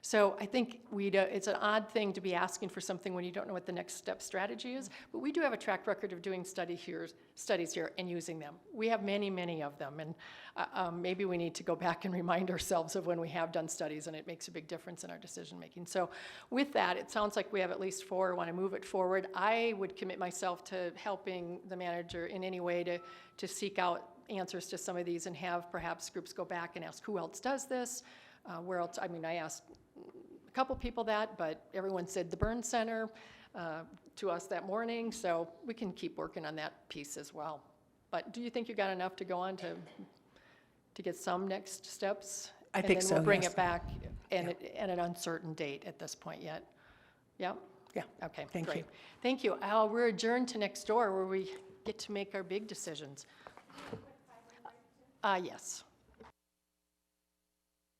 So I think it's an odd thing to be asking for something when you don't know what the next step strategy is, but we do have a track record of doing studies here and using them. We have many, many of them, and maybe we need to go back and remind ourselves of when we have done studies, and it makes a big difference in our decision making. So with that, it sounds like we have at least 4, want to move it forward. I would commit myself to helping the manager in any way to seek out answers to some of these, and have perhaps groups go back and ask who else does this, where else. I asked a couple people that, but everyone said the Burn Center to us that morning, so we can keep working on that piece as well. But do you think you got enough to go on to get some next steps? I think so, And then we'll bring yes. it back at an uncertain date at this point yet? Yeah? Yeah. Okay, Thank great. you. Thank you. We're adjourned to next door, where we get to make our big decisions. Yes.